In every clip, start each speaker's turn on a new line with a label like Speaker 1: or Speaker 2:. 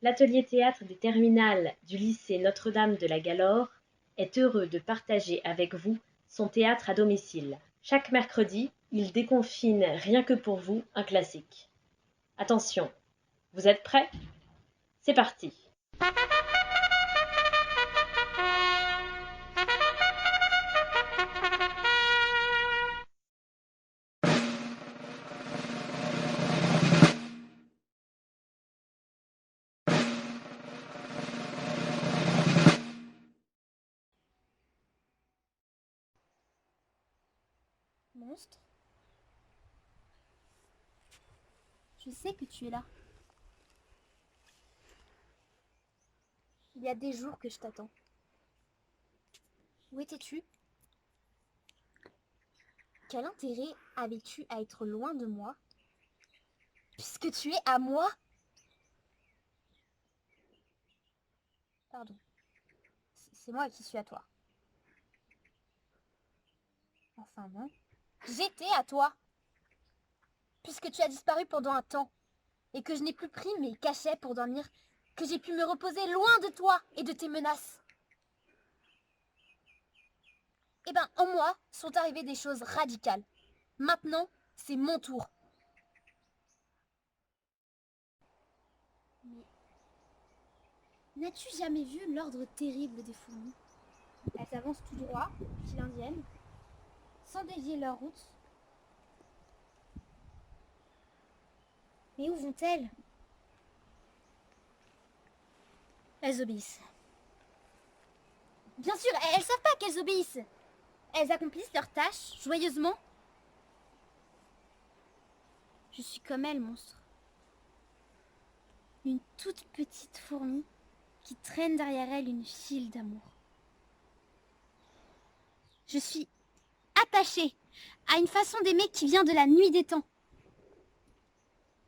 Speaker 1: L'atelier théâtre des terminales du lycée Notre-Dame de la Galore est heureux de partager avec vous son théâtre à domicile. Chaque mercredi, il déconfine rien que pour vous un classique. Attention, vous êtes prêts? C'est parti!
Speaker 2: Monstre? Je sais que tu es là. Il y a des jours que je t'attends. Où étais-tu? Quel intérêt avais-tu à être loin de moi, puisque tu es à moi? Pardon. C'est moi qui suis à toi. Enfin non. J'étais à toi, puisque tu as disparu pendant un temps, et que je n'ai plus pris mes cachets pour dormir, que j'ai pu me reposer loin de toi et de tes menaces. Eh ben, en moi sont arrivées des choses radicales. Maintenant, c'est mon tour. Mais n'as-tu jamais vu l'ordre terrible des fourmis? Elles avancent tout droit, file indienne, sans dévier leur route. Mais où vont-elles? Elles obéissent. Bien sûr, elles savent pas qu'elles obéissent. Elles accomplissent leur tâche joyeusement. Je suis comme elles, monstre. Une toute petite fourmi qui traîne derrière elle une file d'amour. Je suis attachée à une façon d'aimer qui vient de la nuit des temps.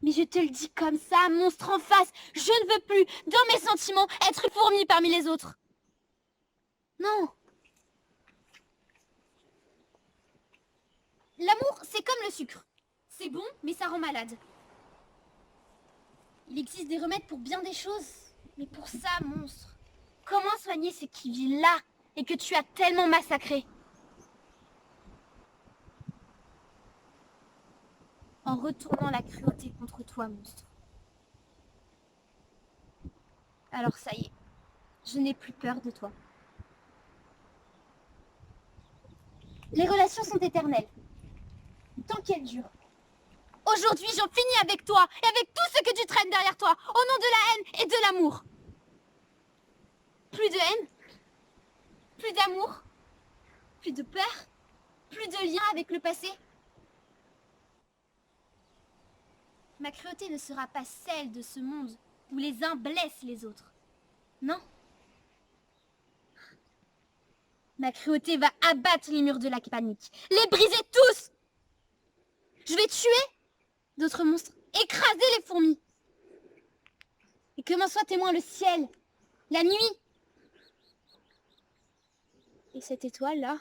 Speaker 2: Mais je te le dis comme ça, monstre en face, je ne veux plus, dans mes sentiments, être une fourmi parmi les autres. Non. L'amour, c'est comme le sucre. C'est bon, mais ça rend malade. Il existe des remèdes pour bien des choses. Mais pour ça, monstre, comment soigner ce qui vit là et que tu as tellement massacré? En retournant la cruauté contre toi, monstre. Alors ça y est, je n'ai plus peur de toi. Les relations sont éternelles, tant qu'elles durent. Aujourd'hui, j'en finis avec toi et avec tout ce que tu traînes derrière toi, au nom de la haine et de l'amour. Plus de haine, plus d'amour, plus de peur, plus de lien avec le passé. Ma cruauté ne sera pas celle de ce monde où les uns blessent les autres. Non. Ma cruauté va abattre les murs de la panique, les briser tous. Je vais tuer d'autres monstres, écraser les fourmis. Et que m'en soit témoin le ciel, la nuit. Et cette étoile-là,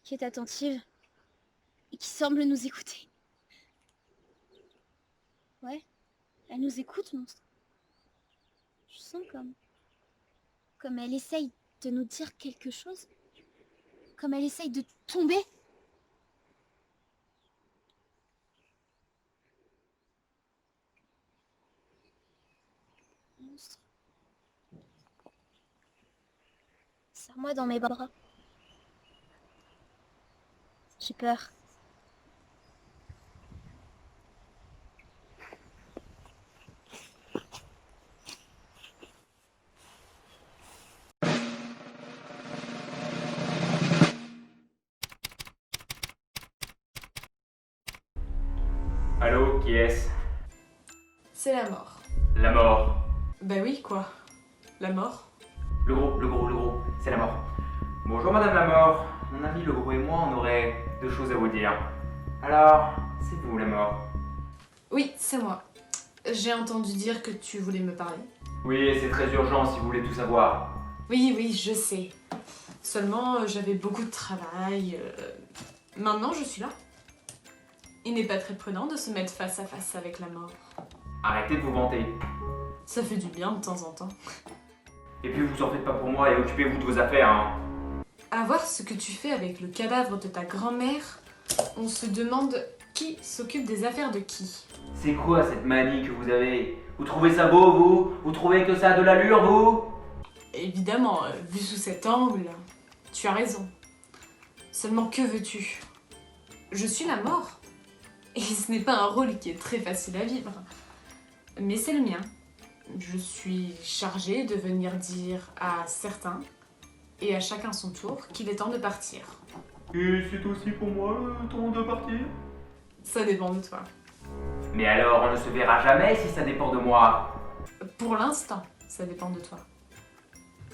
Speaker 2: qui est attentive et qui semble nous écouter. Ouais, elle nous écoute, monstre. Je sens comme elle essaye de nous dire quelque chose. Comme elle essaye de tomber. Monstre. Serre-moi dans mes bras. J'ai peur.
Speaker 3: Allô, qui est-ce?
Speaker 4: C'est la mort.
Speaker 3: La mort.
Speaker 4: Bah oui, quoi. La mort.
Speaker 3: Le gros, c'est la mort. Bonjour Madame la mort. Mon ami le gros et moi, on aurait deux choses à vous dire. Alors, c'est vous la mort?
Speaker 4: Oui, c'est moi. J'ai entendu dire que tu voulais me parler.
Speaker 3: Oui, c'est très urgent si vous voulez tout savoir.
Speaker 4: Oui, je sais. Seulement, j'avais beaucoup de travail. Maintenant, je suis là. Il n'est pas très prudent de se mettre face à face avec la mort.
Speaker 3: Arrêtez de vous vanter.
Speaker 4: Ça fait du bien de temps en temps.
Speaker 3: Et puis vous en faites pas pour moi et occupez-vous de vos affaires, hein.
Speaker 4: À voir ce que tu fais avec le cadavre de ta grand-mère, on se demande qui s'occupe des affaires de qui.
Speaker 3: C'est quoi cette manie que vous avez? Vous trouvez ça beau, vous? Vous trouvez que ça a de l'allure, vous?
Speaker 4: Évidemment, vu sous cet angle, tu as raison. Seulement que veux-tu? Je suis la mort. Et ce n'est pas un rôle qui est très facile à vivre. Mais c'est le mien. Je suis chargée de venir dire à certains, et à chacun son tour, qu'il est temps de partir.
Speaker 3: Et c'est aussi pour moi le temps de partir?
Speaker 4: Ça dépend de toi.
Speaker 3: Mais alors, on ne se verra jamais si ça dépend de moi.
Speaker 4: Pour l'instant, ça dépend de toi.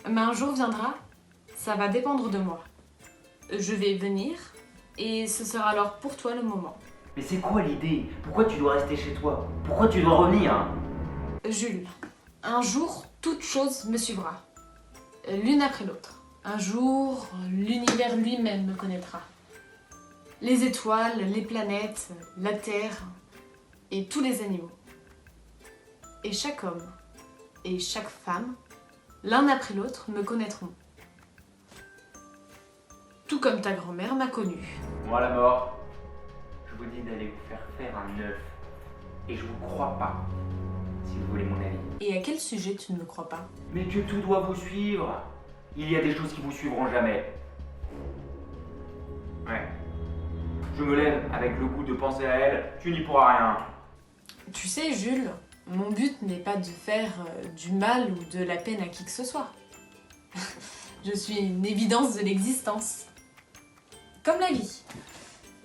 Speaker 4: Mais un jour viendra, ça va dépendre de moi. Je vais venir, et ce sera alors pour toi le moment.
Speaker 3: Mais c'est quoi l'idée? Pourquoi tu dois rester chez toi? Pourquoi tu dois revenir?
Speaker 4: Jules, un jour, toute chose me suivra. L'une après l'autre. Un jour, l'univers lui-même me connaîtra. Les étoiles, les planètes, la Terre et tous les animaux. Et chaque homme et chaque femme, l'un après l'autre, me connaîtront. Tout comme ta grand-mère m'a connue.
Speaker 3: Moi, la mort, je vous dis d'aller vous faire un œuf. Et je vous crois pas, si vous voulez mon avis.
Speaker 4: Et à quel sujet tu ne me crois pas?
Speaker 3: Mais que tout doit vous suivre. Il y a des choses qui vous suivront jamais. Ouais. Je me lève avec le goût de penser à elle, tu n'y pourras rien.
Speaker 4: Tu sais, Jules, mon but n'est pas de faire du mal ou de la peine à qui que ce soit. Je suis une évidence de l'existence. Comme la vie.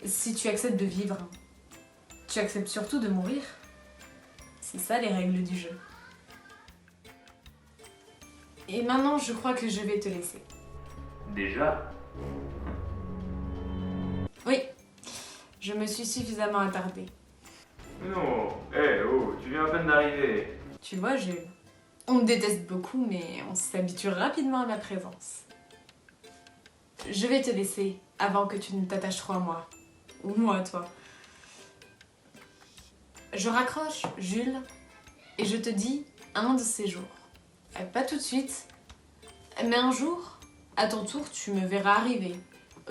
Speaker 4: Si tu acceptes de vivre, tu acceptes surtout de mourir. C'est ça les règles du jeu. Et maintenant, je crois que je vais te laisser.
Speaker 3: Déjà?
Speaker 4: Oui, je me suis suffisamment attardée.
Speaker 3: Non, oh, tu viens à peine d'arriver.
Speaker 4: Tu vois, Jules, on me déteste beaucoup, mais on s'habitue rapidement à ma présence. Je vais te laisser avant que tu ne t'attaches trop à moi. Ou moi à toi. Je raccroche, Jules, et je te dis un de ces jours. Pas tout de suite, mais un jour, à ton tour, tu me verras arriver.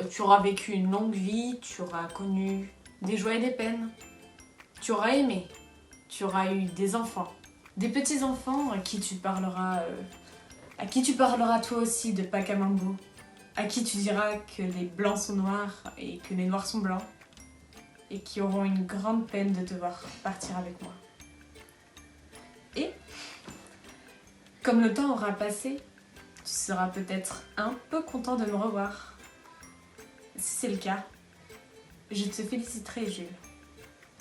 Speaker 4: Tu auras vécu une longue vie, tu auras connu des joies et des peines. Tu auras aimé, tu auras eu des enfants, des petits-enfants à qui tu parleras toi aussi de Pakamambo, à qui tu diras que les blancs sont noirs et que les noirs sont blancs, et qui auront une grande peine de te voir partir avec moi. Et, comme le temps aura passé, tu seras peut-être un peu content de me revoir. Si c'est le cas, je te féliciterai, Jules.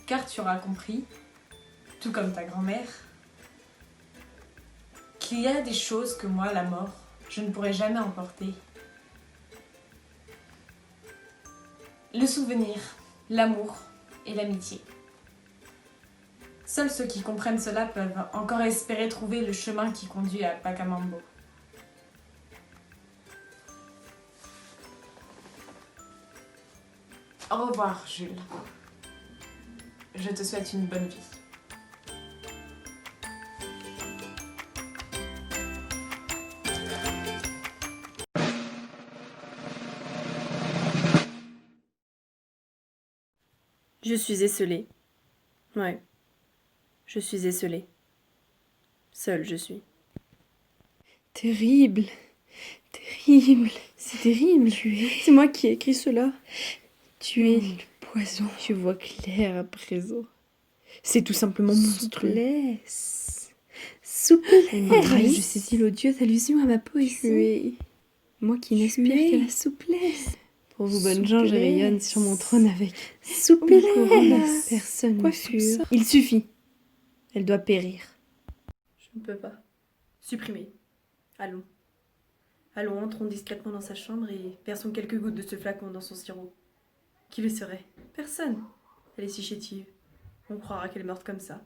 Speaker 4: Car tu auras compris, tout comme ta grand-mère, qu'il y a des choses que moi, la mort, je ne pourrai jamais emporter. Le souvenir, l'amour et l'amitié. Seuls ceux qui comprennent cela peuvent encore espérer trouver le chemin qui conduit à Pakamambo. Au revoir, Jules. Je te souhaite une bonne vie.
Speaker 5: Je suis esseulée. Ouais. Je suis esseulée. Seule, je suis.
Speaker 6: Terrible. Terrible. C'est terrible. C'est moi qui ai écrit cela. Tu es le poison. Je vois clair à présent. C'est tout simplement monstrueux. Souplesse. Souplesse. Je saisis l'odieuse allusion à ma poésie. Tu es... Moi qui n'aspire qu'à la souplesse. Pour vous, bonnes gens, je rayonne sur mon trône avec souplesse. Personne ne coiffure. Il suffit. Elle doit périr.
Speaker 5: Je ne peux pas. Supprimer. Allons. Allons, entrons discrètement dans sa chambre et versons quelques gouttes de ce flacon dans son sirop. Qui le serait? Personne. Elle est si chétive. On croira qu'elle est morte comme ça.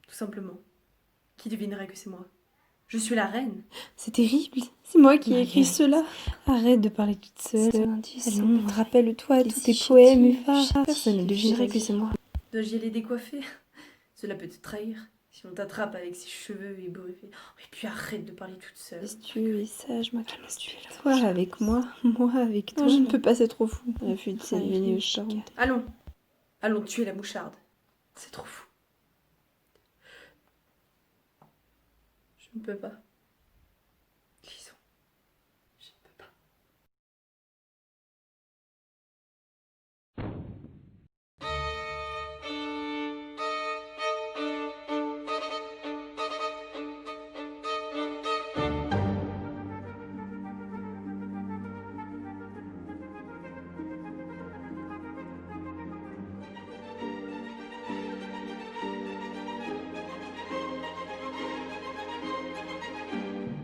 Speaker 5: Tout simplement. Qui devinerait que c'est moi? Je suis la reine.
Speaker 6: C'est terrible. C'est moi qui ai écrit cela. Arrête de parler toute seule. Allons, rappelle-toi tous tes poèmes effards. Personne ne devinerait que c'est moi.
Speaker 5: Dois-je y aller décoiffer? Cela peut te trahir. Si on t'attrape avec ses cheveux ébouriffés. Et puis arrête de parler toute seule.
Speaker 6: Tu es sage, moi, tu es là. Toi avec moi avec toi. Non, je ne peux pas, c'est trop fou. Refus de cette vénéneuse parente.
Speaker 5: Allons, allons tuer la moucharde. C'est trop fou. Je ne peux pas.